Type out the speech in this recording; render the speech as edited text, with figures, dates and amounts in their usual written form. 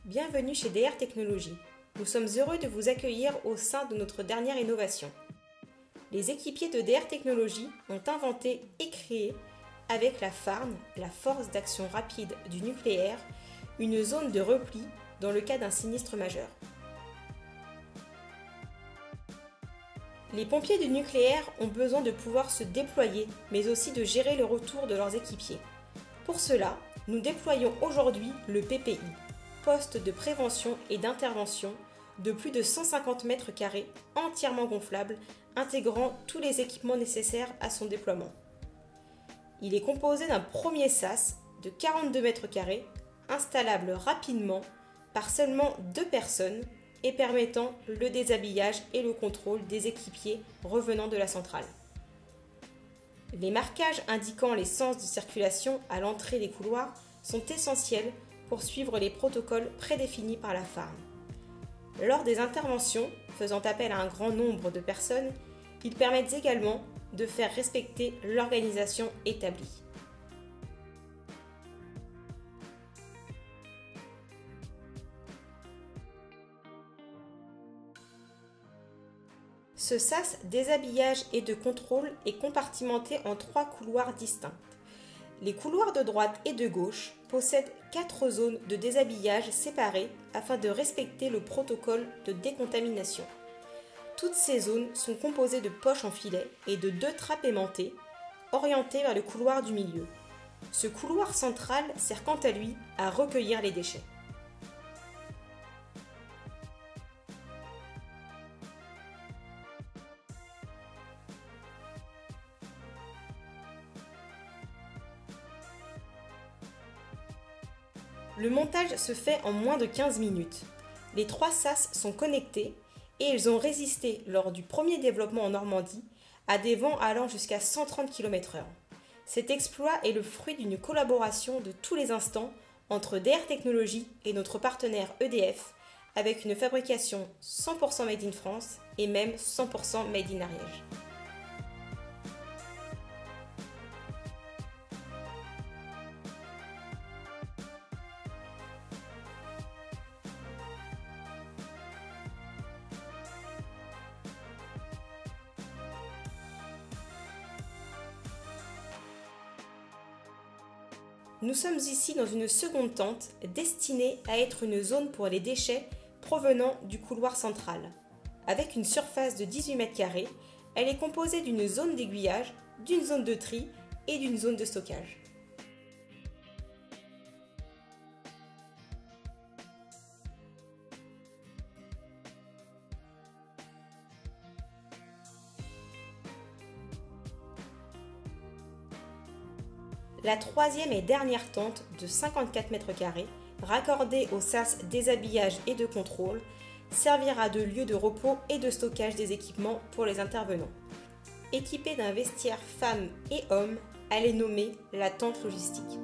Bienvenue chez DR Technologies. Nous sommes heureux de vous accueillir au sein de notre dernière innovation. Les équipiers de DR Technologies ont inventé et créé, avec la FARN, la Force d'Action Rapide du Nucléaire, une zone de repli dans le cas d'un sinistre majeur. Les pompiers du nucléaire ont besoin de pouvoir se déployer, mais aussi de gérer le retour de leurs équipiers. Pour cela, nous déployons aujourd'hui le PPI, poste de prévention et d'intervention de plus de 150 mètres carrés, entièrement gonflable, intégrant tous les équipements nécessaires à son déploiement. Il est composé d'un premier sas de 42 mètres carrés, installable rapidement par seulement 2 personnes et permettant le déshabillage et le contrôle des équipiers revenant de la centrale. Les marquages indiquant les sens de circulation à l'entrée des couloirs sont essentiels pour suivre les protocoles prédéfinis par la FARN. Lors des interventions faisant appel à un grand nombre de personnes, ils permettent également de faire respecter l'organisation établie. Ce sas déshabillage et de contrôle est compartimenté en 3 couloirs distincts. Les couloirs de droite et de gauche possèdent 4 zones de déshabillage séparées afin de respecter le protocole de décontamination. Toutes ces zones sont composées de poches en filet et de 2 trappes aimantées orientées vers le couloir du milieu. Ce couloir central sert quant à lui à recueillir les déchets. Le montage se fait en moins de 15 minutes. Les 3 sas sont connectés et ils ont résisté lors du premier développement en Normandie à des vents allant jusqu'à 130 km/h. Cet exploit est le fruit d'une collaboration de tous les instants entre DR Technologies et notre partenaire EDF avec une fabrication 100% made in France et même 100% made in Ariège. Nous sommes ici dans une seconde tente destinée à être une zone pour les déchets provenant du couloir central. Avec une surface de 18 mètres carrés, elle est composée d'une zone d'aiguillage, d'une zone de tri et d'une zone de stockage. La troisième et dernière tente de 54 mètres carrés, raccordée au sas déshabillage et de contrôle, servira de lieu de repos et de stockage des équipements pour les intervenants. Équipée d'un vestiaire femmes et hommes, elle est nommée la tente logistique.